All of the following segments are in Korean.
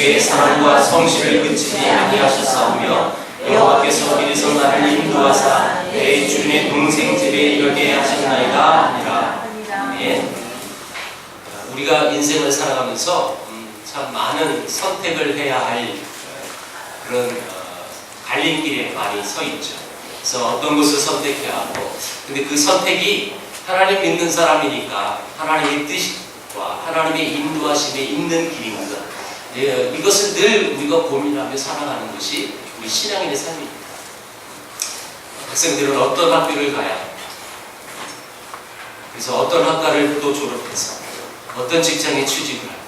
그의 사랑과 성실을 그치지 아니하셨사오며 여호와께서 그리스도 나를 인도하사 내 주님의 동생 집에 이르게 하셨나이다 하니라. 아멘. 우리가 인생을 살아가면서 참 많은 선택을 해야 할 그런 갈림길에 많이 서 있죠. 그래서 어떤 것을 선택해야 하고, 근데 그 선택이 하나님 믿는 사람이니까 하나님의 뜻과 하나님의 인도하심에 있는 길인가, 이것을 늘 우리가 고민하며 살아가는 것이 우리 신앙인의 삶입니다. 학생들은 어떤 학교를 가야 합니까? 그래서 어떤 학과를 또 졸업해서 어떤 직장에 취직을 할까?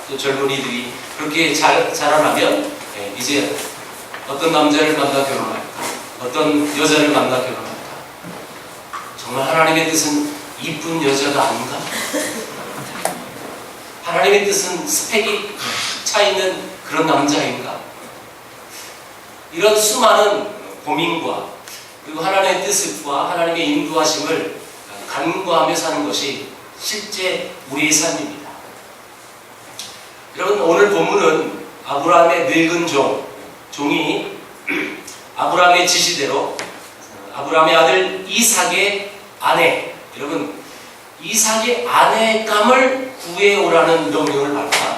또 젊은이들이 그렇게 자라나면 이제 어떤 남자를 만나 결혼할까? 어떤 여자를 만나 결혼할까? 정말 하나님의 뜻은 이쁜 여자가 아닌가? 하나님의 뜻은 스펙이 차 있는 그런 남자인가? 이런 수많은 고민과 그리고 하나님의 뜻과 하나님의 인도하심을 간구하며 사는 것이 실제 우리의 삶입니다. 여러분, 오늘 본문은 아브라함의 늙은 종이 아브라함의 지시대로 아브라함의 아들 이삭의 아내, 여러분, 이삭의 아내감을 구해오라는 명령을 받아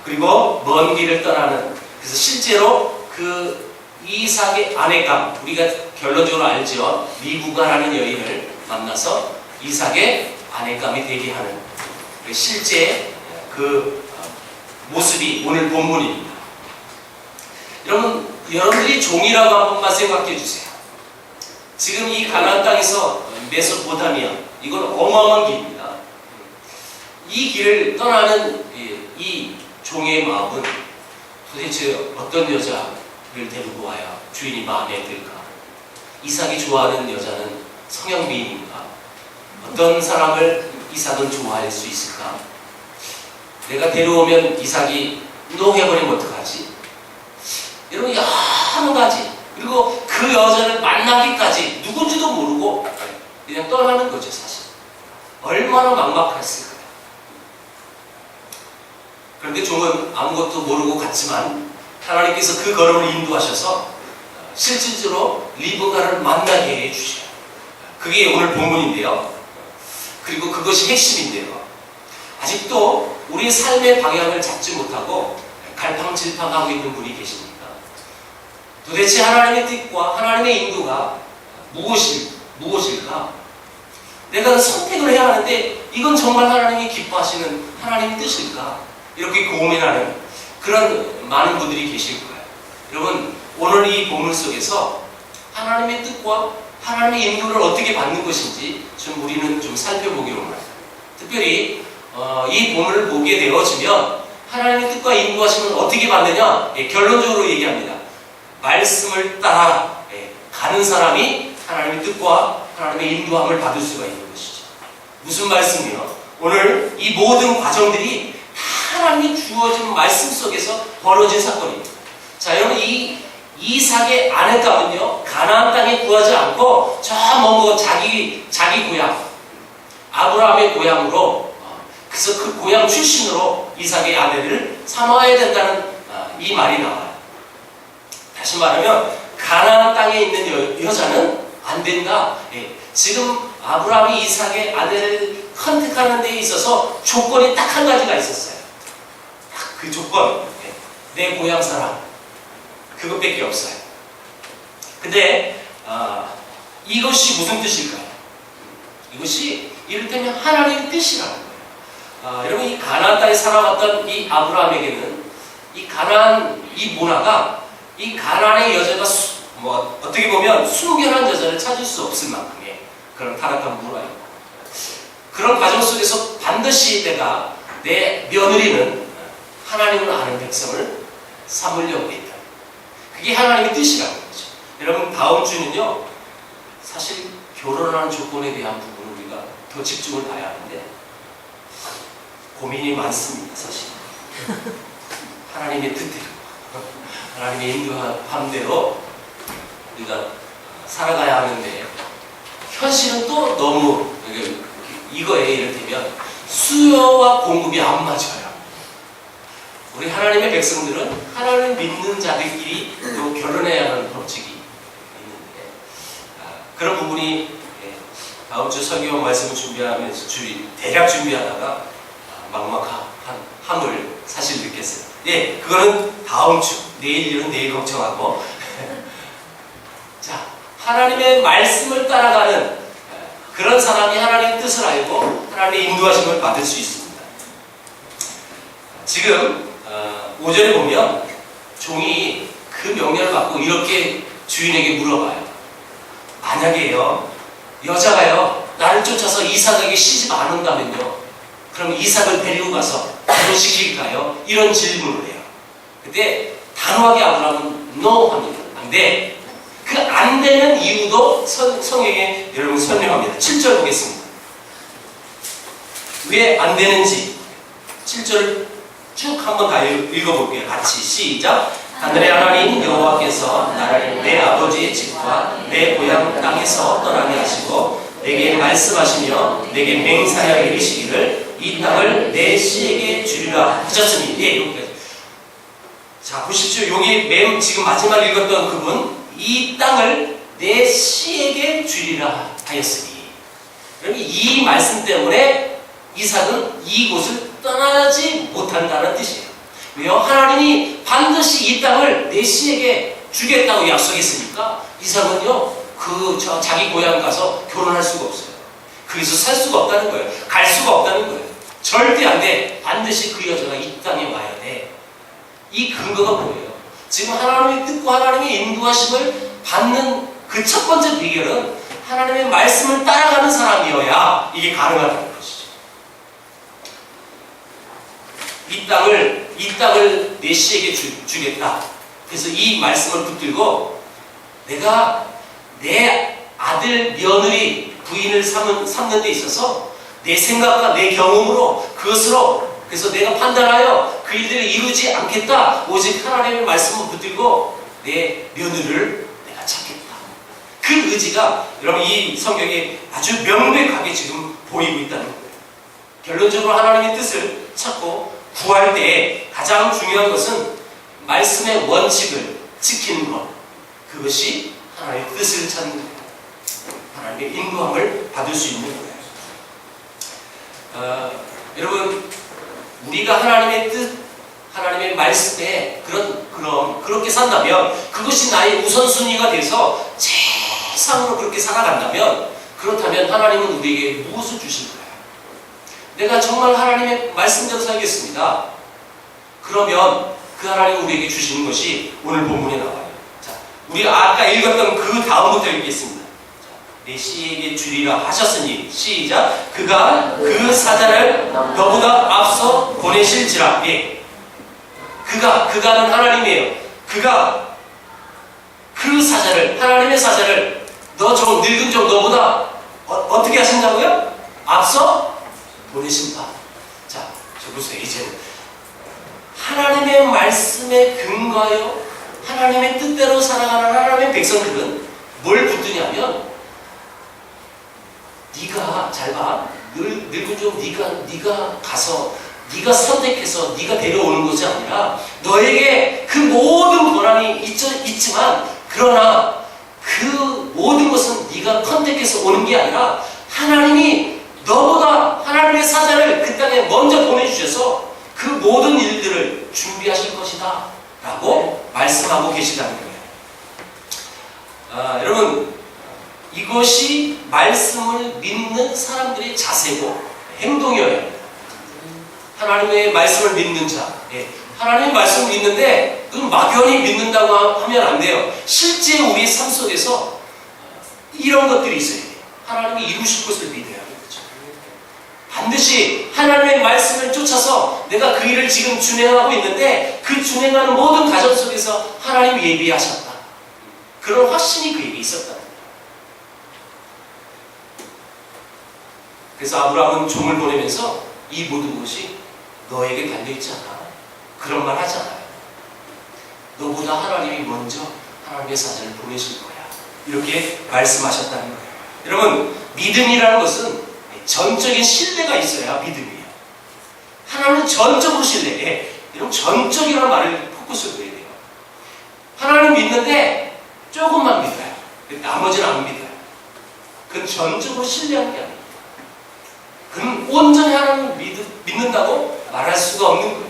그리고 먼 길을 떠나는, 그래서 실제로 그 이삭의 아내감, 우리가 결론적으로 알죠. 리브가라는 여인을 만나서 이삭의 아내감이 되게 하는 실제 그 모습이 오늘 본문입니다. 여러분들이 종이라고 한 번만 생각해 주세요. 지금 이 가나안 땅에서 메소포타미아, 이건 어마어마한 길입니다. 이 길을 떠나는 이 종의 마음은 도대체 어떤 여자를 데리고 와야 주인이 마음에 들까? 이삭이 좋아하는 여자는 성형미인인가? 어떤 사람을 이삭은 좋아할 수 있을까? 내가 데려오면 이삭이 노해버리면 어떡하지? 여러분, 여러 가지, 그리고 그 여자를 만나기까지 누군지도 모르고 그냥 떠나는 거죠. 사실 얼마나 막막했을까요? 그런데 종은 아무것도 모르고 갔지만 하나님께서 그 걸음을 인도하셔서 실질적으로 리브가를 만나게 해주셔요. 그게 오늘 본문인데요. 그리고 그것이 핵심인데요. 아직도 우리 삶의 방향을 잡지 못하고 갈팡질팡하고 있는 분이 계십니까? 도대체 하나님의 뜻과 하나님의 인도가 무엇일까? 내가 선택을 해야 하는데 이건 정말 하나님이 기뻐하시는 하나님의 뜻일까? 이렇게 고민하는 그런 많은 분들이 계실 거예요. 여러분, 오늘 이 본문 속에서 하나님의 뜻과 하나님의 인도를 어떻게 받는 것인지 우리는 좀 살펴보기로 합니다. 특별히 이 본문을 보게 되어지면 하나님의 뜻과 인도하심을 어떻게 받느냐? 결론적으로 얘기합니다. 말씀을 따라 가는 사람이 하나님의 뜻과 하나님의 인도함을 받을 수가 있는 것이죠. 무슨 말씀이요? 오늘 이 모든 과정들이 다 하나님이 주어진 말씀 속에서 벌어진 사건입니다. 자, 여러분, 이 이삭의 아내감은요, 가나안 땅에 구하지 않고 저 먼 곳 자기 고향, 아브라함의 고향으로, 그래서 그 고향 출신으로 이삭의 아내를 삼아야 된다는 이 말이 나와요. 다시 말하면 가나안 땅에 있는 여자는 안 된다. 지금 아브라함이 이삭의 아내를 선택하는 데 있어서 조건이 딱 한 가지가 있었어요. 딱 그 조건, 내 고향 사람, 그것밖에 없어요. 근데 이것이 무슨 뜻일까요? 이것이 이를테면 하나님의 뜻이라는 거예요. 여러분, 이 가나안 땅에 살아갔던 이 아브라함에게는 이 가나안 이 문화가, 이 가나안의 여자가 어떻게 보면 순결한 여자를 찾을 수 없을 만큼의 그런 타락한 문화예요. 그런 과정 속에서 반드시 내가 내 며느리는 하나님을 아는 백성을 삼으려고 했다. 그게 하나님의 뜻이라는 거죠. 여러분, 다음 주는요, 사실 결혼하는 조건에 대한 부분을 우리가 더 집중을 봐야 하는데 고민이 많습니다. 사실 하나님의 뜻대로, 하나님의 인도함대로 우리가 살아가야 하는데, 현실은 또 너무 이거에 이를테면 수요와 공급이 안 맞아요. 우리 하나님의 백성들은 하나님을 믿는 자들끼리 또 결혼해야 하는 법칙이 있는데 그런 부분이 다음 주 설교 말씀을 준비하면서 대략 준비하다가 막막한 함을 사실 느꼈어요. 예, 그거는 다음 주, 내일은 내일 걱정하고 자, 하나님의 말씀을 따라가는 그런 사람이 하나님의 뜻을 알고 하나님의 인도하심을 받을 수 있습니다. 지금 5절에 보면 종이 그 명령을 받고 이렇게 주인에게 물어봐요. 만약에요, 여자가요, 나를 쫓아서 이삭에게 시집 안 온다면요, 그럼 이삭을 데리고 가서 결혼시킬까요? 이런 질문을 해요. 그때 단호하게 아브라함은 no 합니다. 안 돼. 그 안 되는 이유도 성경에 여러분 설명합니다. 7절 보겠습니다. 왜 안 되는지 7절 쭉 한번 다 읽어볼게요. 같이 시작. 하늘의 하나님 여호와께서 나를 내 아버지의 집과 내 고향 땅에서 떠나게 하시고 내게 말씀하시며 내게 맹세하여 이르시기를 이 땅을 내 씨에게 주리라 하셨으니. 예, 여기까지. 자, 보십시오. 여기 지금 마지막 읽었던 그분, 이 땅을 내 씨에게 주리라 하였으니. 여러분, 이 말씀 때문에 이삭은 이곳을 떠나지 못한다는 뜻이에요. 왜요? 하나님이 반드시 이 땅을 내 씨에게 주겠다고 약속했으니까 이삭은요, 자기 고향 가서 결혼할 수가 없어요. 거기서 살 수가 없다는 거예요. 갈 수가 없다는 거예요. 절대 안 돼. 반드시 그 여자가 이 땅에 와야 돼. 이 근거가 뭐예요? 지금 하나님의 뜻과 하나님의 인도하심을 받는 그 첫 번째 비결은 하나님의 말씀을 따라가는 사람이어야 이게 가능하다는 것이죠. 이 땅을 내 씨에게 주겠다. 그래서 이 말씀을 붙들고 내가 내 아들, 며느리, 부인을 삼는 데 있어서 내 생각과 내 경험으로 그것으로 그래서 내가 판단하여 그 일들을 이루지 않겠다. 오직 하나님의 말씀을 붙들고 내 며느리를 내가 찾겠다. 그 의지가 여러분 이 성경에 아주 명백하게 지금 보이고 있다는 거예요. 결론적으로 하나님의 뜻을 찾고 구할 때 가장 중요한 것은 말씀의 원칙을 지키는 것. 그것이 하나님의 뜻을 찾는 거예요. 하나님의 인도함을 받을 수 있는 거예요. 여러분, 우리가 하나님의 뜻, 하나님의 말씀에 그렇게 산다면 그것이 나의 우선순위가 돼서 최상으로 그렇게 살아간다면 그렇다면 하나님은 우리에게 무엇을 주실 거예요? 내가 정말 하나님의 말씀대로 살겠습니다. 그러면 그 하나님 우리에게 주시는 것이 오늘 본문에 나와요. 자, 우리가 아까 읽었던 그 다음부터 읽겠습니다. 내 씨에게 주리라 하셨으니 시작. 그가 그 사자를 너보다 앞서 보내실지라. 예. 그가는 하나님이에요. 그가 그 사자를, 하나님의 사자를 늙은 종 너보다 어떻게 하신다고요? 앞서 보내신다. 자, 저 보세요. 이제는 하나님의 말씀에 근거하여 하나님의 뜻대로 살아가는 하나님의 백성들은 뭘 붙드냐면, 네가 잘 봐. 늙은 종 네가 가서 네가 선택해서 네가 데려오는 것이 아니라 너에게 그 모든 권한이 있지만 그러나 그 모든 것은 네가 선택해서 오는 게 아니라 하나님이 너보다 하나님의 사자를 그 땅에 먼저 보내주셔서 그 모든 일들을 준비하실 것이다 라고 말씀하고 계시다는 거예요. 여러분, 이것이 말씀을 믿는 사람들의 자세고 행동이어야 합니다. 하나님의 말씀을 믿는 자, 하나님의 말씀을 믿는데 그건 막연히 믿는다고 하면 안 돼요. 실제 우리 삶 속에서 이런 것들이 있어야 돼요. 하나님이 이루실 것을 믿어야 합니다. 반드시 하나님의 말씀을 쫓아서 내가 그 일을 지금 준행하고 있는데 그 준행하는 모든 과정 속에서 하나님이 예비하셨다. 그런 확신이 그에게 있었다. 그래서 아브라함은 종을 보내면서 이 모든 것이 너에게 달려있지 않아. 그런 말 하지 않아요. 너보다 하나님이 먼저 하나님의 사자를 보내실 거야. 이렇게 말씀하셨다는 거예요. 여러분, 믿음이라는 것은 전적인 신뢰가 있어야 믿음이에요. 하나님은 전적으로 신뢰해. 이런 전적이라는 말을 포커스를 둬야 돼요. 하나님 믿는데 조금만 믿어요. 나머지는 안 믿어요. 그건 전적으로 신뢰하는 게 아닙니다. 그건 온전히 하나님을 믿는다고 말할 수가 없는 거예요.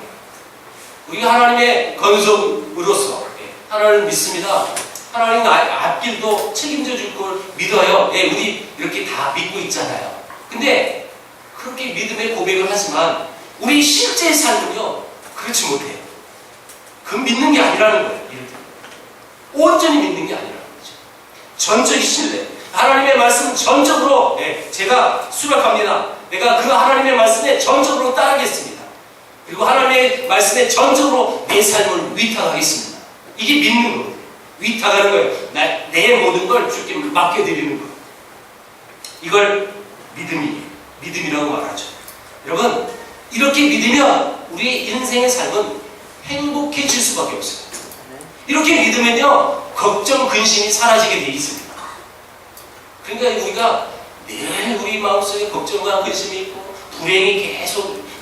우리가 하나님의 건속으로서 하나님을 믿습니다. 하나님 앞길도 책임져 줄 걸 믿어요. 우리 이렇게 다 믿고 있잖아요. 근데 그렇게 믿음의 고백을 하지만 우리 실제 삶은요 그렇지 못해요. 그건 믿는 게 아니라는 거예요. 온전히 믿는 게 아니라는 거죠. 전적인 신뢰. 하나님의 말씀은 전적으로 제가 수락합니다. 내가 그 하나님의 말씀에 전적으로 따르겠습니다. 그리고 하나님의 말씀에 전적으로 내 삶을 위탁하겠습니다. 이게 믿는 거예요. 위탁하는 거예요. 내 모든 걸 주께 맡겨드리는 거예요. 이걸 믿음이라고 말하죠. 여러분, 이렇게 믿으면 우리의 인생의 삶은 행복해질 수밖에 없어요. 이렇게 믿으면요 걱정, 근심이 사라지게 돼 있습니다. 그러니까 우리가 늘 우리 마음속에 걱정과 근심이 있고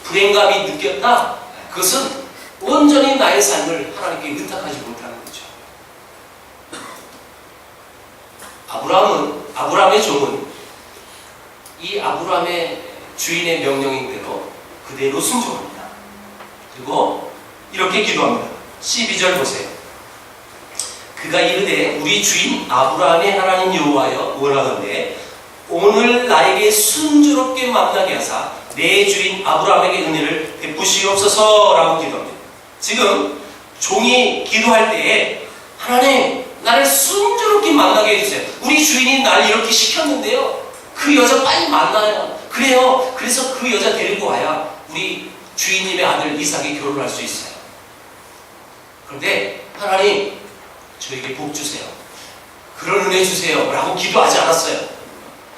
불행감이 느꼈다. 그것은 온전히 나의 삶을 하나님께 의탁하지 못하는 거죠. 아브라함의 종은 이 아브라함의 주인의 명령인 대로 그대로 순종합니다. 그리고 이렇게 기도합니다. 12절 보세요. 그가 이르되 우리 주인 아브라함의 하나님 여호와여 원하건대 오늘 나에게 순조롭게 만나게 하사 내 주인 아브라함에게 은혜를 베푸시옵소서라고 기도합니다. 지금 종이 기도할 때에 하나님 나를 순조롭게 만나게 해주세요. 우리 주인이 나를 이렇게 시켰는데요 그 여자 빨리 만나요. 그래요. 그래서 그 여자 데리고 와야 우리 주인님의 아들 이삭이 결혼할 수 있어요. 그런데 하나님 저에게 복 주세요. 그런 은혜 주세요. 라고 기도하지 않았어요.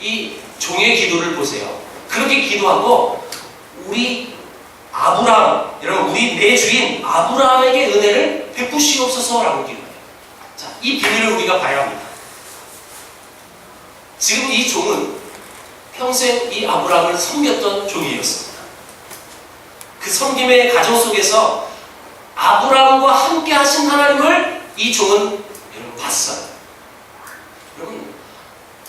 이 종의 기도를 보세요. 그렇게 기도하고 우리 아브라함, 여러분 우리 내 주인 아브라함에게 은혜를 베푸시옵소서라고 기도해요. 자, 이 비밀을 우리가 봐야 합니다. 지금 이 종은 평생 이 아브라함을 섬겼던 종이었습니다. 그 섬김의 가정 속에서 아브라함과 함께 하신 하나님을 이 종은 여러분 봤어요. 여러분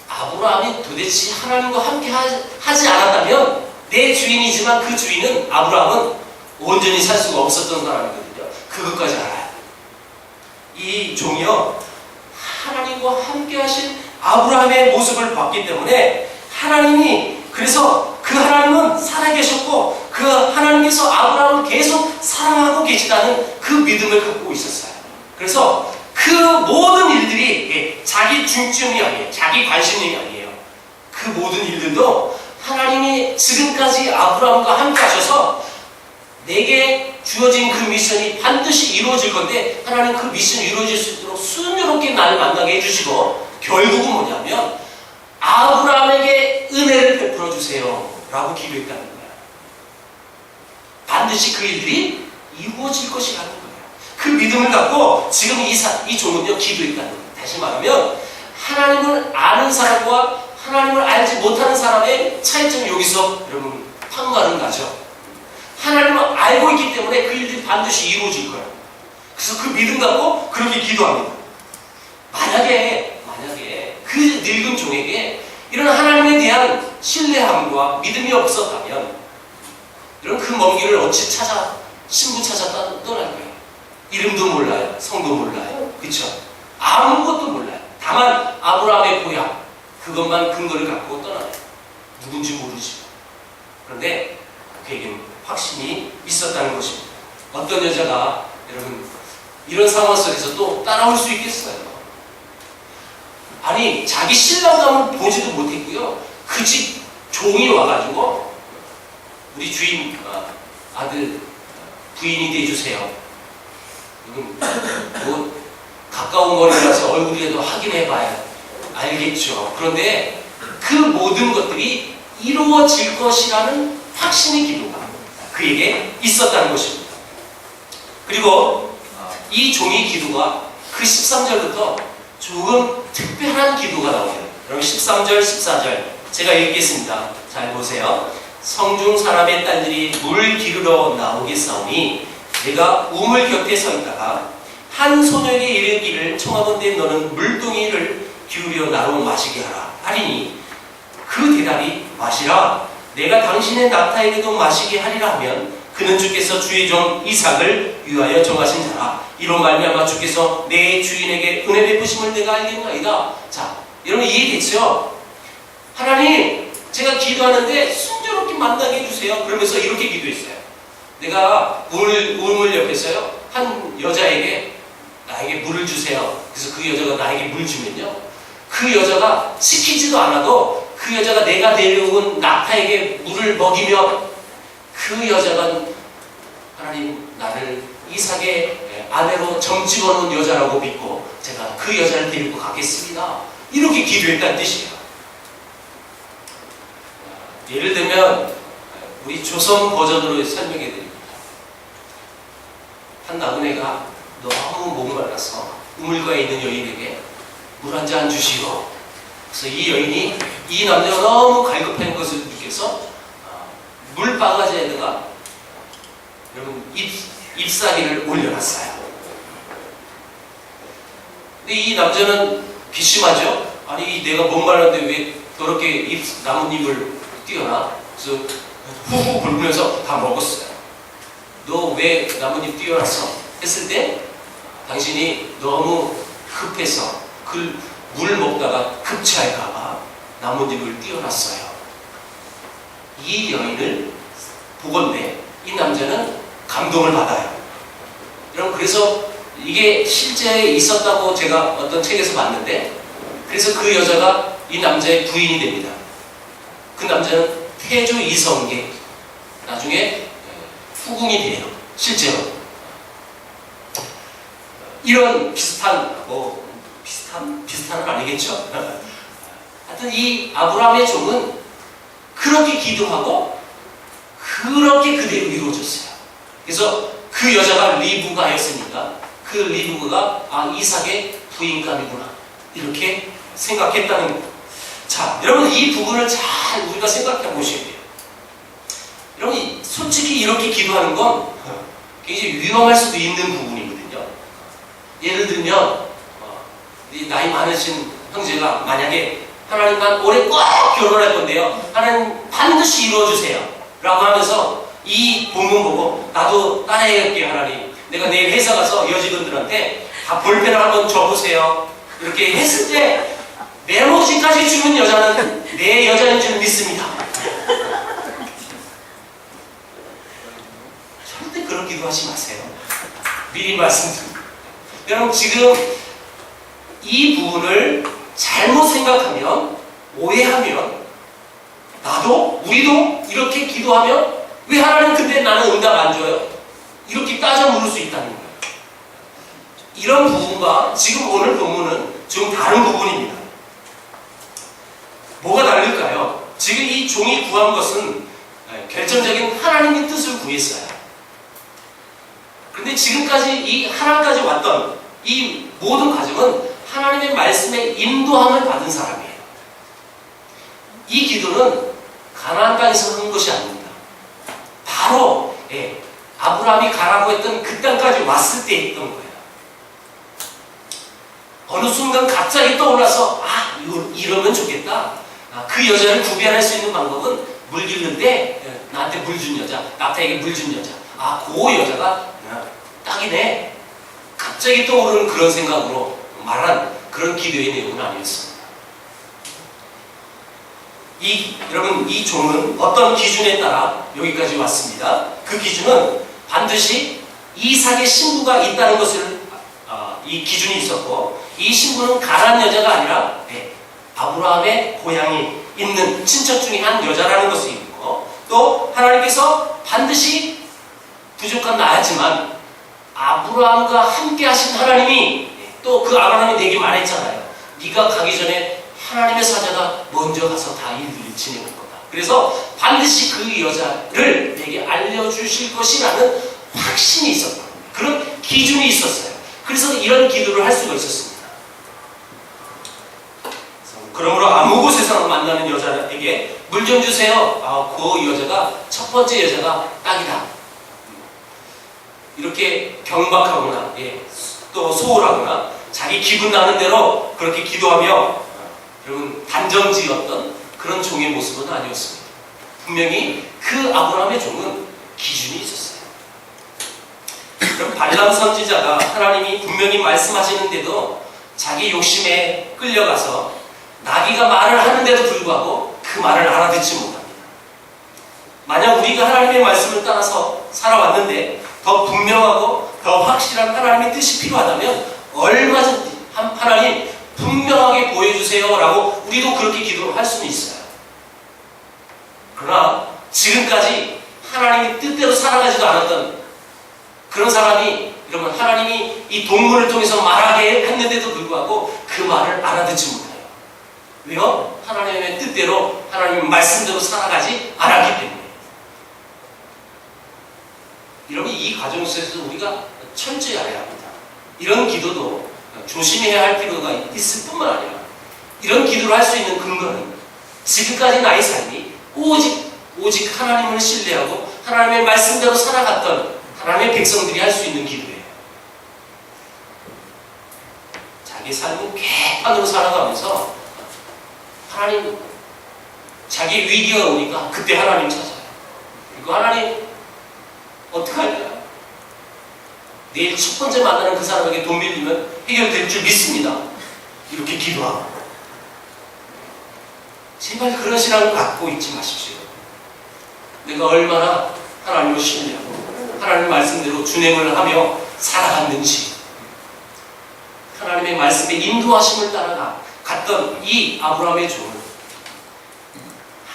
아브라함이 도대체 하나님과 함께 하지 않았다면 내 주인이지만 그 주인은 아브라함은 온전히 살 수가 없었던 사람이거든요. 그것까지 알아요. 이 종이요 하나님과 함께 하신 아브라함의 모습을 봤기 때문에 하나님이 그래서 그 하나님은 살아계셨고 그 하나님께서 아브라함을 계속 사랑하고 계시다는 그 믿음을 갖고 있었어요. 그래서 그 모든 일들이 자기 중점이 아니에요. 자기 관심이 아니에요. 그 모든 일들도 하나님이 지금까지 아브라함과 함께 하셔서 내게 주어진 그 미션이 반드시 이루어질 건데 하나님 그 미션이 이루어질 수 있도록 순조롭게 나를 만나게 해주시고 결국은 뭐냐면 아브라함에게 은혜를 베풀어 주세요 라고 기도했다는 거예요. 반드시 그 일들이 이루어질 것이라는 거예요. 그 믿음을 갖고 지금 이 종은요 기도했다는 거예요. 다시 말하면 하나님을 아는 사람과 하나님을 알지 못하는 사람의 차이점이 여기서 여러분 판가름 나죠. 하나님을 알고 있기 때문에 그 일들이 반드시 이루어질 거예요. 그래서 그 믿음 갖고 그렇게 기도합니다. 만약에 그 늙은 종에게 이런 하나님에 대한 신뢰함과 믿음이 없었다면 이런 그 먼 길을 어찌 신부 찾아 떠날 거예요. 이름도 몰라요. 성도 몰라요. 그렇죠? 아무것도 몰라요. 다만 아브라함의 고향 그것만 근거를 갖고 떠나요. 누군지 모르죠. 그런데 그에게는 확신이 있었다는 것입니다. 어떤 여자가 여러분 이런 상황 속에서 또 따라올 수 있겠어요? 아니 자기 신랑감을 보지도 못했고요. 그 집 종이 와가지고 우리 주인 아들 부인이 돼주세요. 뭐 가까운 거리라서 얼굴이라도 확인해봐야 알겠죠. 그런데 그 모든 것들이 이루어질 것이라는 확신의 기도가 그에게 있었다는 것입니다. 그리고 이 종의 기도가 그 13절부터 조금 특별한 기도가 나오네요. 여러분 13절, 14절 제가 읽겠습니다. 잘 보세요. 성중 사람의 딸들이 물 기르러 나오겠사오니 내가 우물 곁에 서 있다가 한 소녀에게 이르기를 청하건대 너는 물동이를 기울여 나로 마시게 하라 하리니 그 대답이 마시라 내가 당신의 낙타에게도 마시게 하리라 하면 그는 주께서 주의 종 이삭을 위하여 정하신 자라 이로 말미암아 주께서 내 주인에게 은혜 베푸심을 내가 알겠나이다. 자, 여러분 이해됐죠? 하나님 제가 기도하는데 순조롭게 만나게 해주세요. 그러면서 이렇게 기도했어요. 내가 우물 옆에서요 한 여자에게 나에게 물을 주세요. 그래서 그 여자가 나에게 물 주면요 그 여자가 시키지도 않아도 그 여자가 내가 데려온 낙타에게 물을 먹이면 그 여자가 하나님 나를 이삭의 아내로 점 찍어놓은 여자라고 믿고 제가 그 여자를 데리고 가겠습니다. 이렇게 기도했다는 뜻이에요. 예를 들면 우리 조선 버전으로 설명해 드립니다. 한 나그네가 너무 목말라서 우물가에 있는 여인에게 물 한 잔 주시오. 그래서 이 여인이 이 남자가 너무 갈급한 것을 느껴서 물바가지에다가 여러분 잎사귀를 올려놨어요. 근데 이 남자는 괘씸하죠. 아니 내가 목말랐는데 왜 저렇게 나뭇잎을 띄어나? 그래서 후후 불면서 다 먹었어요. 너 왜 나뭇잎 띄어놨어? 했을 때 당신이 너무 급해서 그 물 먹다가 급체할까봐 나뭇잎을 띄어놨어요. 이 여인을 보건대 이 남자는 감동을 받아요. 여러분 그래서 이게 실제 있었다고 제가 어떤 책에서 봤는데 그래서 그 여자가 이 남자의 부인이 됩니다. 그 남자는 태조 이성계 나중에 후궁이 돼요. 실제로 이런 비슷한 비슷한은 아니겠죠. 하여튼 이 아브라함의 종은 그렇게 기도하고 그렇게 그대로 이루어졌어요. 그래서 그 여자가 리브가였으니까 그 리브가가 이삭의 부인감이구나 이렇게 생각했다는 거예요. 자, 여러분 이 부분을 잘 우리가 생각해 보셔야 돼요. 여러분 솔직히 이렇게 기도하는 건 굉장히 위험할 수도 있는 부분이거든요. 예를 들면 나이 많으신 형제가 만약에 하나님 난 올해 꼭 결혼할 건데요 하나님 반드시 이루어주세요 라고 하면서 이 본문 보고 나도 따라해야겠게 하나님 내가 내일 회사 가서 여직원들한테 다 볼펜을 한번 줘보세요 이렇게 했을 때 메모지까지 주는 여자는 내 여자인 줄 믿습니다. 절대 그런 기도하지 마세요. 미리 말씀드립니다. 여러분 지금 이 부분을 잘못 생각하면 오해하면 나도 우리도 이렇게 기도하면 왜 하나님 근데 나는 응답 안 줘요? 이렇게 따져 물을 수 있다는 거예요. 이런 부분과 지금 오늘 본문은 좀 다른 부분입니다. 뭐가 다를까요? 지금 이 종이 구한 것은 결정적인 하나님의 뜻을 구했어요. 그런데 지금까지 이 하나님까지 왔던 이 모든 과정은 하나님의 말씀에 인도함을 받은 사람이에요. 이 기도는 가나안 땅에서 한 것이 아닙니다. 바로 아브라함이 가라고 했던 그 땅까지 왔을 때 했던 거예요. 어느 순간 갑자기 떠올라서 이러면 좋겠다. 그 여자를 구별할 수 있는 방법은 물 길는데 나한테 물 준 여자, 낙타에게 물 준 여자. 그 여자가 딱이네. 갑자기 떠오르는 그런 생각으로 말한 그런 기도의 내용은 아니었습니다. 여러분 이 종은 어떤 기준에 따라 여기까지 왔습니다. 그 기준은 반드시 이삭의 신부가 있다는 것을 이 기준이 있었고 이 신부는 가나안 여자가 아니라 아브라함의 고향이 있는 친척 중에 한 여자라는 것이 있고 또 하나님께서 반드시 부족한 나였지만 아브라함과 함께 하신 하나님이 또 그 아브라함이 내게 말했잖아요. 네가 가기 전에 하나님의 사자가 먼저 가서 다 일들을 진행할 거다. 그래서 반드시 그 여자를 내게 알려주실 것이라는 확신이 있었다. 그런 기준이 있었어요. 그래서 이런 기도를 할 수가 있었습니다. 그러므로 아무 곳에서나 만나는 여자에게 물 좀 주세요. 그 여자가 첫 번째 여자가 딱이다. 이렇게 경박하거나 또 소홀하거나 자기 기분 나는 대로 그렇게 기도하며 여러분 단정지었던 그런 종의 모습은 아니었습니다. 분명히 그 아브라함의 종은 기준이 있었어요. 그럼 발람 선지자가 하나님이 분명히 말씀하시는데도 자기 욕심에 끌려가서 나비가 말을 하는데도 불구하고 그 말을 알아듣지 못합니다. 만약 우리가 하나님의 말씀을 따라서 살아왔는데 더 분명하고 더 확실한 하나님의 뜻이 필요하다면 얼마든지 하나님 분명하게 보여주세요 라고 우리도 그렇게 기도를 할 수는 있어요. 그러나 지금까지 하나님의 뜻대로 살아가지도 않았던 그런 사람이 여러분 하나님이 이 동물을 통해서 말하게 했는데도 불구하고 그 말을 알아듣지 못해요. 왜요? 하나님의 뜻대로 하나님의 말씀대로 살아가지 않았기 때문에. 여러분 이 과정 속에서 우리가 철저히 알아야 합니다. 이런 기도도 조심해야 할 필요가 있을 뿐만 아니라 이런 기도를 할 수 있는 근거는 지금까지 나의 삶이 오직 하나님을 신뢰하고 하나님의 말씀대로 살아갔던 하나님의 백성들이 할 수 있는 기도예요. 자기 삶을 개판으로 살아가면서 하나님 자기 위기가 오니까 그때 하나님 찾아요. 그리고 하나님 어떡할까요? 내일 첫 번째 만나는 그 사람에게 돈 빌리면 해결될 줄 믿습니다. 이렇게 기도하고 제발 그런 신앙을 갖고 있지 마십시오. 내가 얼마나 하나님을 신뢰하고 하나님 말씀대로 준행을 하며 살아갔는지 하나님의 말씀의 인도하심을 따라가 갔던 이 아브라함의 종은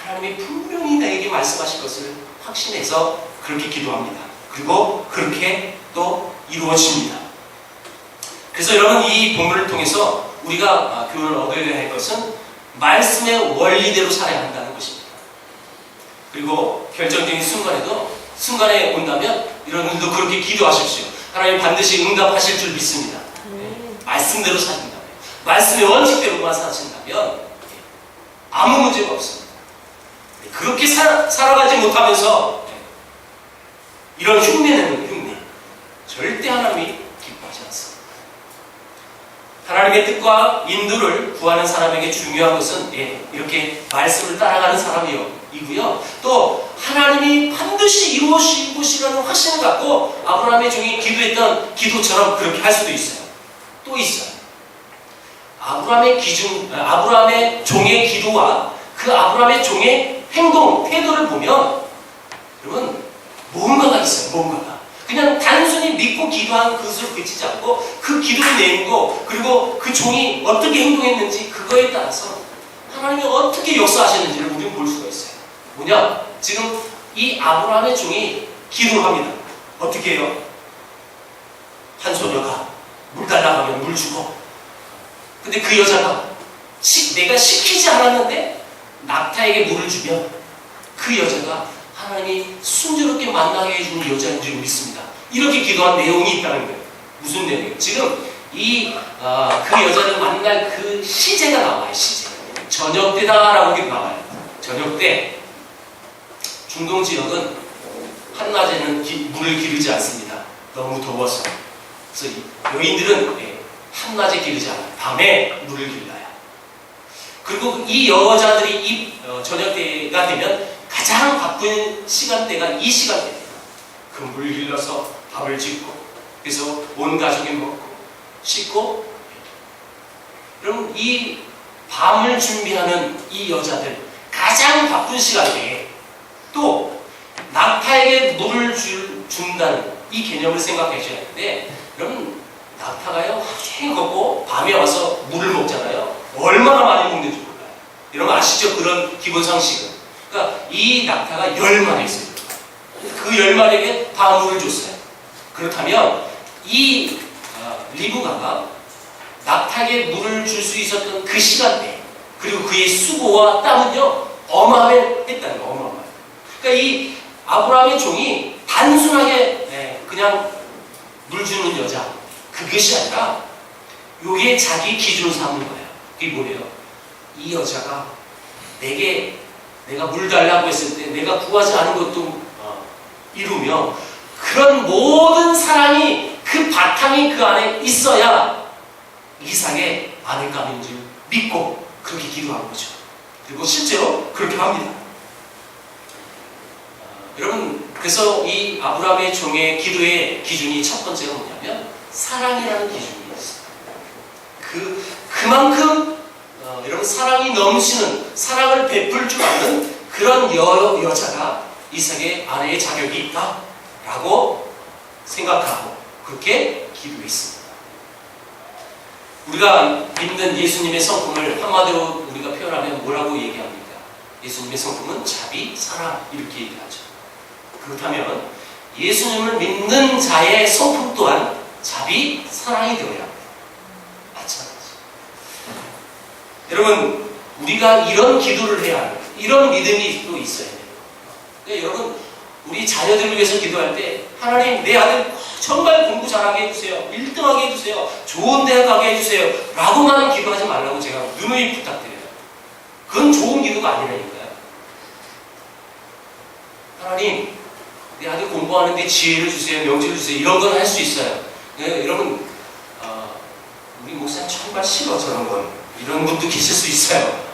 하나님이 분명히 나에게 말씀하실 것을 확신해서 그렇게 기도합니다. 그리고 그렇게 또 이루어집니다. 그래서 여러분 이 본문을 통해서 우리가 교훈을 얻어야 할 것은 말씀의 원리대로 살아야 한다는 것입니다. 그리고 결정적인 순간에 온다면 여러분들도 그렇게 기도하십시오. 하나님 반드시 응답하실 줄 믿습니다. 말씀대로 사신다면, 말씀의 원칙대로만 사신다면 아무 문제가 없습니다. 그렇게 살아가지 못하면서 이런 흉내내는 흉내 절대 하나님이 기뻐하지 않습니다. 하나님의 뜻과 인도를 구하는 사람에게 중요한 것은 이렇게 말씀을 따라가는 사람이고요. 또 하나님이 반드시 이루어질 것이라는 확신을 갖고 아브라함의 종이 기도했던 기도처럼 그렇게 할 수도 있어요. 또 있어요. 아브라함의 종의 기도와 그 아브라함의 종의 행동, 태도를 보면 여러분 뭔가가 있어요. 뭔가가. 그냥 단순히 믿고 기도한 그것으로 그치지 않고 그 기도를 내고 그리고 그 종이 어떻게 행동했는지 그거에 따라서 하나님이 어떻게 역사하셨는지를 우리는 볼 수가 있어요. 뭐냐? 지금 이 아브라함의 종이 기도를 합니다. 어떻게 해요? 한 소녀가 물 달라고 하면 물 주고 근데 그 여자가 내가 시키지 않았는데 낙타에게 물을 주면 그 여자가 하나님이 순조롭게 만나게 해주는 여자인 줄 믿습니다. 이렇게 기도한 내용이 있다는 거예요. 무슨 내용이에요? 지금 그 여자를 만날 그 시제가 나와요. 시제. 저녁 때다라고 이렇게 나와요. 저녁 때 중동 지역은 한낮에는 물을 기르지 않습니다. 너무 더워서. 그래서 여인들은 한낮에 기르지 않아요. 밤에 물을 길러요. 그리고 이 여자들이 저녁 때가 되면 가장 바쁜 시간대가 이 시간대입니다. 그 물 길러서 밥을 짓고 그래서 온 가족이 먹고 씻고 그럼 이 밤을 준비하는 이 여자들 가장 바쁜 시간대에 또 낙타에게 물을 준다는 이 개념을 생각해 주셔야 하는데 여러분 낙타가요 하루 종일 걷고 밤에 와서 물을 먹잖아요. 얼마나 많이 먹는지 몰라요. 여러분 아시죠? 그런 기본 상식은. 그러니까 이 낙타가 10마리 있어요. 그 10마리에게 다 물을 줬어요. 그렇다면 이 리브가가 낙타에게 물을 줄 수 있었던 그 시간대 그리고 그의 수고와 땀은요 어마어마했다는 거예요. 어마어마해요. 그러니까 이 아브라함의 종이 단순하게 그냥 물 주는 여자 그것이 아니라 요게 자기 기준으로 삼는 거예요. 그게 뭐예요? 이 여자가 내가 물 달라고 했을 때 내가 구하지 않은 것도 이루며 그런 모든 사랑이 그 바탕이 그 안에 있어야 이삭의 아들감인 줄 믿고 그렇게 기도한 거죠. 그리고 실제로 그렇게 합니다. 여러분, 그래서 이 아브라함의 종의 기도의 기준이 첫 번째가 뭐냐면 사랑이라는 기준이 있어요. 그만큼 여러분 사랑이 넘치는, 사랑을 베풀 줄 아는 그런 여자가 이삭의 아내의 자격이 있다라고 생각하고 그렇게 기도했습니다. 우리가 믿는 예수님의 성품을 한마디로 우리가 표현하면 뭐라고 얘기합니까? 예수님의 성품은 자비, 사랑 이렇게 얘기하죠. 그렇다면 예수님을 믿는 자의 성품 또한 자비, 사랑이 되어야 합니다. 마찬가지. 여러분, 우리가 이런 기도를 해야 하는, 이런 믿음이 또 있어야 돼요. 그러니까 여러분, 우리 자녀들을 위해서 기도할 때 하나님, 내 아들 정말 공부 잘하게 해주세요. 1등하게 해주세요. 좋은 대학 가게 해주세요. 라고만 기도하지 말라고 제가 누누이 부탁드려요. 그건 좋은 기도가 아니라니까요. 하나님, 내 아들 공부하는데 지혜를 주세요. 명제를 주세요. 이런 건 할 수 있어요. 네, 여러분, 우리 목사님 정말 싫어, 저런 건. 이런 분도 계실 수 있어요.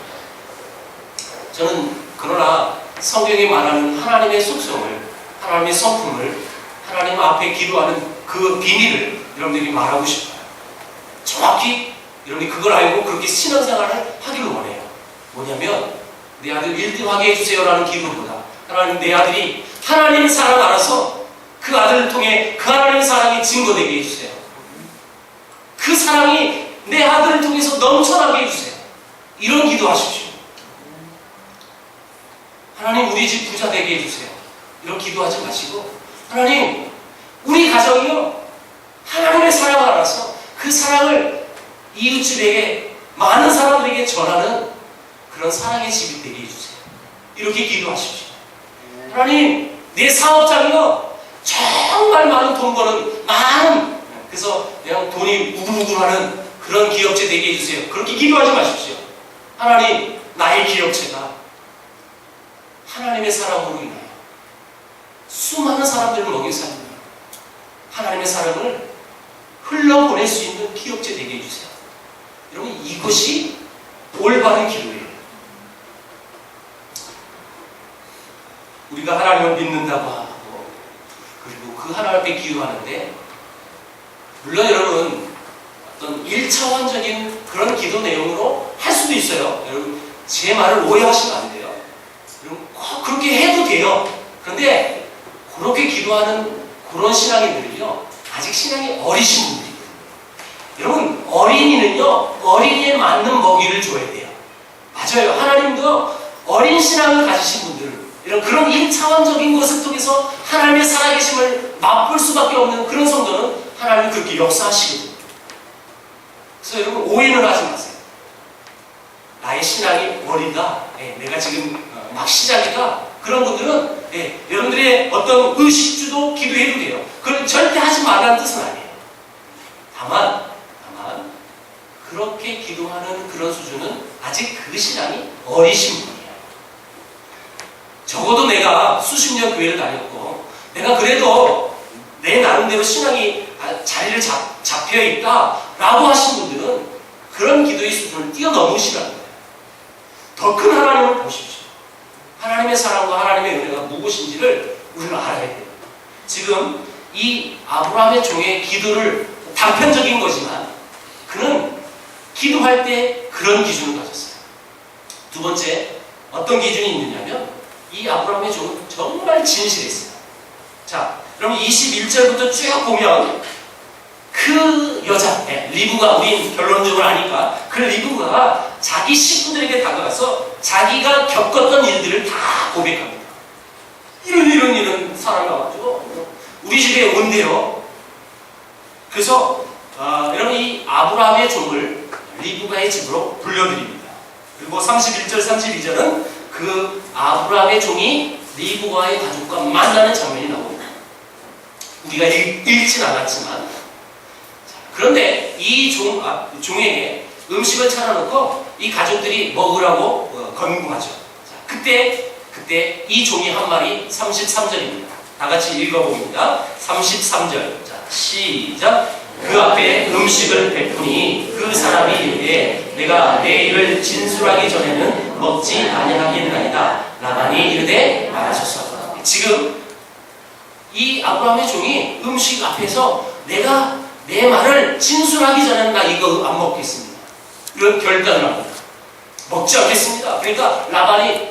저는 그러나 성경이 말하는 하나님의 속성을, 하나님의 성품을, 하나님 앞에 기도하는 그 비밀을 여러분들이 말하고 싶어요. 정확히 여러분이 그걸 알고 그렇게 신앙생활을 하기를 원해요. 뭐냐면 내 아들 1등하게 해주세요 라는 기도보다 하나님, 내 아들이 하나님의 사랑 알아서 그 아들을 통해 그 하나님의 사랑이 증거되게 해주세요. 그 사랑이 내 아들을 통해서 넘쳐나게 해주세요. 이런 기도하십시오. 하나님, 우리 집 부자 되게 해주세요. 이런 기도하지 마시고, 하나님, 우리 가정이요, 하나님의 사랑을 알아서 그 사랑을 이웃집에게, 많은 사람들에게 전하는 그런 사랑의 집이 되게 해주세요. 이렇게 기도하십시오. 하나님, 내 사업장이요, 정말 많은 돈 버는, 그래서 그냥 돈이 우글우글하는 그런 기업체 되게 해주세요. 그렇게 기도하지 마십시오. 하나님, 나의 기업체가 하나님의 사랑으로 인하여 수많은 사람들을 먹여 살리며 하나님의 사랑을 흘러보낼 수 있는 기업체 되게 해주세요. 여러분, 이것이 올바른 기도예요. 우리가 하나님을 믿는다고 하고 그리고 그 하나님 앞에 기도하는데, 물론 여러분 어떤 1차원적인 그런 기도 내용으로 할 수도 있어요. 여러분, 제 말을 오해하시면 안 돼요. 여러분, 그렇게 해도 돼요. 그런데 그렇게 기도하는 그런 신앙인들은요, 아직 신앙이 어리신 분들이거든요. 여러분, 어린이는요, 어린이에 맞는 먹이를 줘야 돼요. 맞아요. 하나님도 어린 신앙을 가지신 분들, 이런 그런 1차원적인 것을 통해서 하나님의 살아계심을 맛볼 수밖에 없는 그런 성도는 하나님이 그렇게 역사하시거든요. 그래서 여러분, 오해는 하지 마세요. 나의 신앙이 어리다, 내가 지금 막 시작이다, 그런 분들은 여러분들의 어떤 의식주도 기도해도 돼요. 그걸 절대 하지 말라는 뜻은 아니에요. 다만 그렇게 기도하는 그런 수준은 아직 그 신앙이 어리신 분이에요. 적어도 내가 수십 년 교회를 다녔고 내가 그래도 내 나름대로 신앙이 자리를 잡혀있다 라고 하신 분들은 그런 기도의 수준을 뛰어넘으시라는 거예요. 더 큰 하나님을 보십시오. 하나님의 사랑과 하나님의 은혜가 무엇인지를 우리는 알아야 돼요. 지금 이 아브라함의 종의 기도를 단편적인 거지만 그는 기도할 때 그런 기준을 가졌어요. 두 번째, 어떤 기준이 있느냐면 이 아브라함의 종은 정말 진실했어요. 자, 그럼 21절부터 쭉 보면 그 여자, 리브가, 우린 결론적으로 아니까 그 리브가 자기 식구들에게 다가가서 자기가 겪었던 일들을 다 고백합니다. 이런 사람이 와가지고 우리 집에 온대요. 그래서 여러분, 이 아브라함의 종을 리브가의 집으로 불러드립니다. 그리고 31절, 32절은 그 아브라함의 종이 리브가의 가족과 만나는 장면이 나옵니다. 우리가 읽진 않았지만, 그런데 이 종에게 음식을 차려놓고 이 가족들이 먹으라고 권고하죠. 그때 이 종이 한 말이 33절입니다. 다 같이 읽어봅니다. 33절. 자, 시작. 그 앞에 음식을 베푸니 그 사람이 이르되 내가 내 일을 진술하기 전에는 먹지 아니하겠나이다. 라반이 이르되 말하소서. 지금 이 아브라함의 종이 음식 앞에서 내가 내 말을 진술하기 전에는 나 이거 안 먹겠습니다. 이런 결단을 합니다. 먹지 않겠습니다. 그러니까 라반이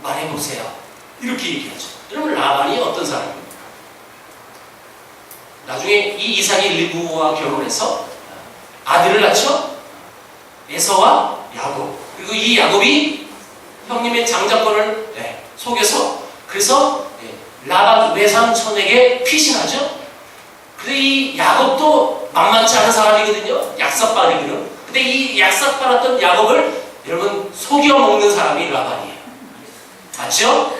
말해보세요. 이렇게 얘기하죠. 여러분, 라반이 어떤 사람입니까? 나중에 이 이삭이 리브와 결혼해서 아들을 낳죠. 에서와 야곱. 그리고 이 야곱이 형님의 장자권을 속여서 그래서 라반 외삼촌에게 피신하죠. 근데 이 야곱도 만만치 않은 사람이거든요. 약삭빠르기는. 근데 이 약삭빨았던 야곱을 여러분 속여 먹는 사람이 라반이에요. 맞죠?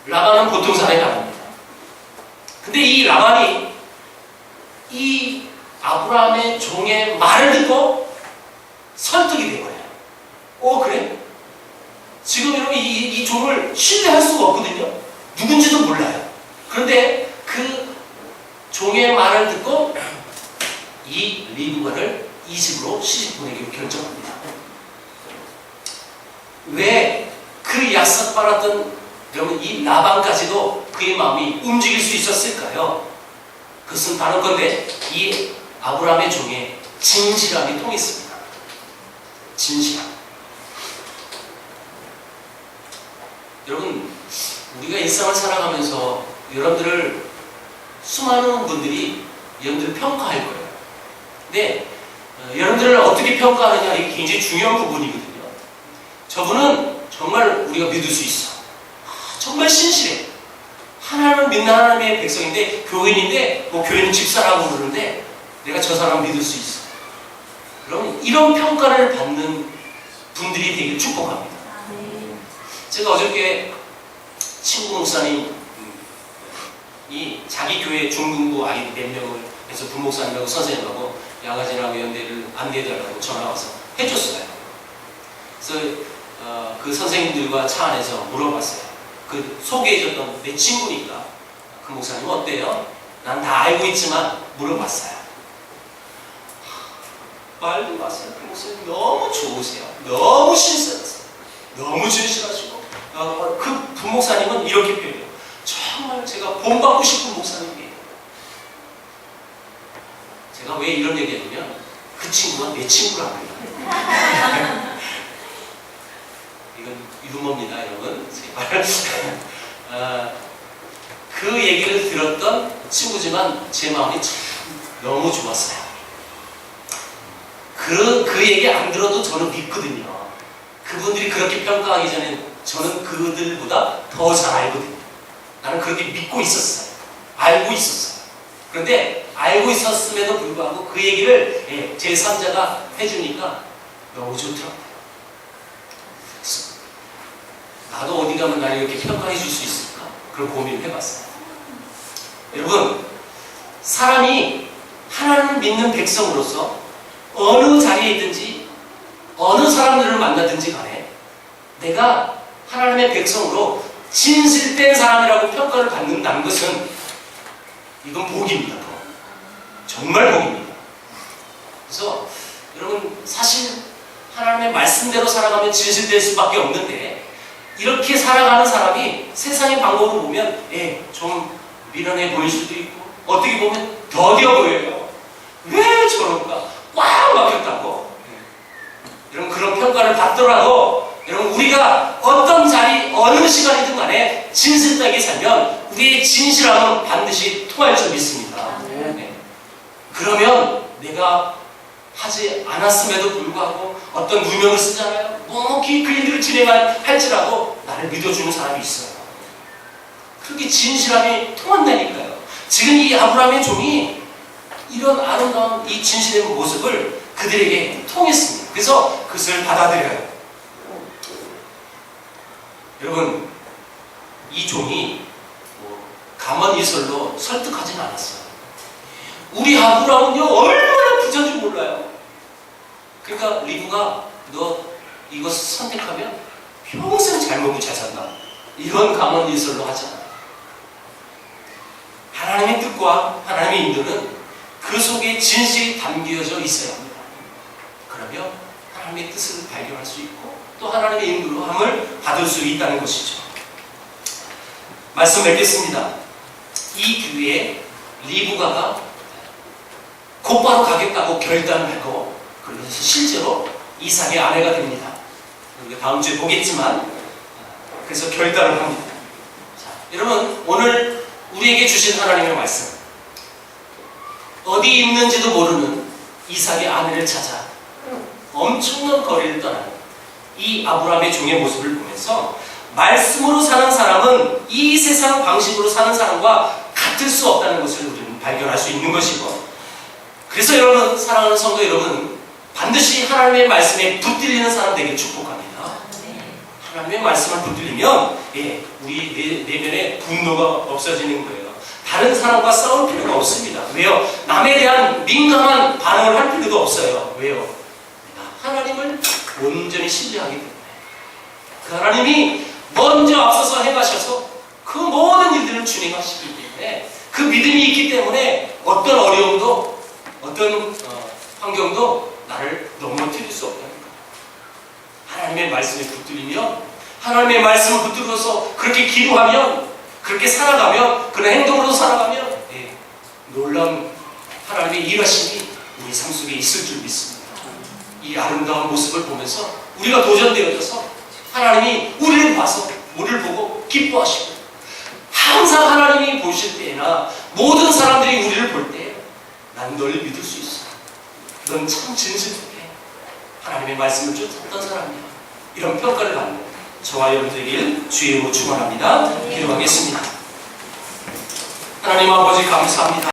라반은 보통 사람이 아닙니다. 근데 이 라반이 이 아브라함의 종의 말을 듣고 설득이 되어요. 그래? 지금 여러분 이 종을 신뢰할 수가 없거든요. 누군지도 몰라요. 그런데 그 종의 말을 듣고 이 리브가를 이 집으로 시집 보내기로 결정합니다. 왜 그 약삭 빨았던 여러분 이 라반까지도 그의 마음이 움직일 수 있었을까요? 그것은 바로 건데 이 아브라함의 종의 진실함이 통했습니다. 진실함. 여러분, 우리가 일상을 살아가면서 여러분들을 수많은 분들이 여러분들을 평가할 거예요. 근데 여러분들을 어떻게 평가하느냐 이게 굉장히 중요한 부분이거든요. 저분은 정말 우리가 믿을 수 있어. 정말 신실해. 하나님을 믿는 하나님의 백성인데 교인인데 교인은 집사라고 그러는데 내가 저 사람 믿을 수 있어. 그러면 이런 평가를 받는 분들이 되길 축복합니다. 제가 어저께 친구 목사님이 자기 교회 중등부 아이 4명을 해서 부목사님하고 선생님하고 야가진하고 연대를 안내해달라고 전화 와서 해줬어요. 그래서 그 선생님들과 차 안에서 물어봤어요. 그 소개해줬던 내 친구니까 그 목사님 어때요? 난 다 알고 있지만 물어봤어요. 빨리 봤어요. 그 목사님 너무 좋으세요. 너무 신선하세요. 너무 진실하시고 그 부목사님은 이렇게 표현해요. 정말 제가 본받고 싶은 목사님이에요. 제가 왜 이런 얘기하냐면 그 친구가 내 친구라고요. 이건 유머입니다, 여러분. 제발. 그 얘기를 들었던 친구지만 제 마음이 참 너무 좋았어요. 그 얘기 안 들어도 저는 믿거든요. 그분들이 그렇게 평가하기 전에 저는 그들보다 더 잘 알거든요. 나는 그렇게 믿고 있었어요. 알고 있었어요. 그런데 알고 있었음에도 불구하고 그 얘기를 제3자가 해주니까 너무 좋더라고요. 나도 어디 가면 나를 이렇게 평가해 줄 수 있을까? 그런 고민을 해봤어요. 여러분, 사람이 하나님을 믿는 백성으로서 어느 자리에 있든지 어느 사람들을 만나든지 간에 내가 하나님의 백성으로 진실된 사람이라고 평가를 받는다는 것은 이건 복입니다. 정말 복입니다. 그래서 여러분, 사실 하나님의 말씀대로 살아가면 진실될 수밖에 없는데 이렇게 살아가는 사람이 세상의 방법으로 보면 좀 미련해 보일 수도 있고 어떻게 보면 더뎌 보여요. 왜 저런가? 꽉 막혔다고. 여러분, 그런 평가를 받더라도 여러분, 우리가 어떤 자리 어느 시간이든 간에 진실되게 살면 우리의 진실함은 반드시 통할 줄 믿습니다. 그러면 내가 하지 않았음에도 불구하고 어떤 누명을 쓰잖아요. 묵묵히 그 일들을 진행할지라도 나를 믿어주는 사람이 있어요. 그렇게 진실함이 통한다니까요. 지금 이 아브라함의 종이 이런 아름다운 이 진실의 모습을 그들에게 통했습니다. 그래서 그것을 받아들여요. 여러분, 이 종이 가만이설로 설득하지는 않았어요. 우리 아브라함은요 얼마나 부자인 줄 몰라요. 그러니까 리브가 너 이거 선택하면 평생 잘 먹고 잘 산다. 이런 가만이설로 하잖아요. 하나님의 뜻과 하나님의 인도는 그 속에 진실이 담겨져 있어야 합니다. 그러면 하나님의 뜻을 발견할 수 있고 또 하나님의 인도함을 받을 수 있다는 것이죠. 말씀 맺겠습니다. 이 교회에 리브가가 곧바로 가겠다고 결단을 하고 그래서 실제로 이삭의 아내가 됩니다. 우리가 다음 주에 보겠지만 그래서 결단을 합니다. 자, 여러분 오늘 우리에게 주신 하나님의 말씀 어디 있는지도 모르는 이삭의 아내를 찾아 엄청난 거리를 떠나는 이 아브라함의 종의 모습을 보면서 말씀으로 사는 사람은 이 세상 방식으로 사는 사람과 같을 수 없다는 것을 우리는 발견할 수 있는 것이고, 그래서 여러분, 사랑하는 성도 여러분, 반드시 하나님의 말씀에 붙들리는 사람 되길 축복합니다. 하나님의 말씀을 붙들리면 우리 내면에 분노가 없어지는 거예요. 다른 사람과 싸울 필요가 없습니다. 왜요? 남에 대한 민감한 반응을 할 필요도 없어요. 왜요? 하나님을 온전히 신뢰하기 때문에 그 하나님이 먼저 앞서서 행하셔서 그 모든 일들을 진행하시기 때문에 그 믿음이 있기 때문에 어떤 어려움도 어떤 환경도 나를 넘어뜨릴 수 없다는 거예요. 하나님의 말씀에 붙들리면 하나님의 말씀을 붙들어서 그렇게 기도하면 그렇게 살아가면 그런 행동으로 살아가면 놀라운 하나님의 일하심이 우리 삶 속에 있을 줄 믿습니다. 이 아름다운 모습을 보면서 우리가 도전되어져서 하나님이 우리를 봐서 우리를 보고 기뻐하시고 항상 하나님이 보실 때나 모든 사람들이 우리를 볼 때 난 널 믿을 수 있어. 넌 참 진실해. 하나님의 말씀을 쫓았던 사람이야. 이런 평가를 받는 저와 여러분 되길 주의 이름으로 축원합니다. 기도하겠습니다. 하나님 아버지 감사합니다.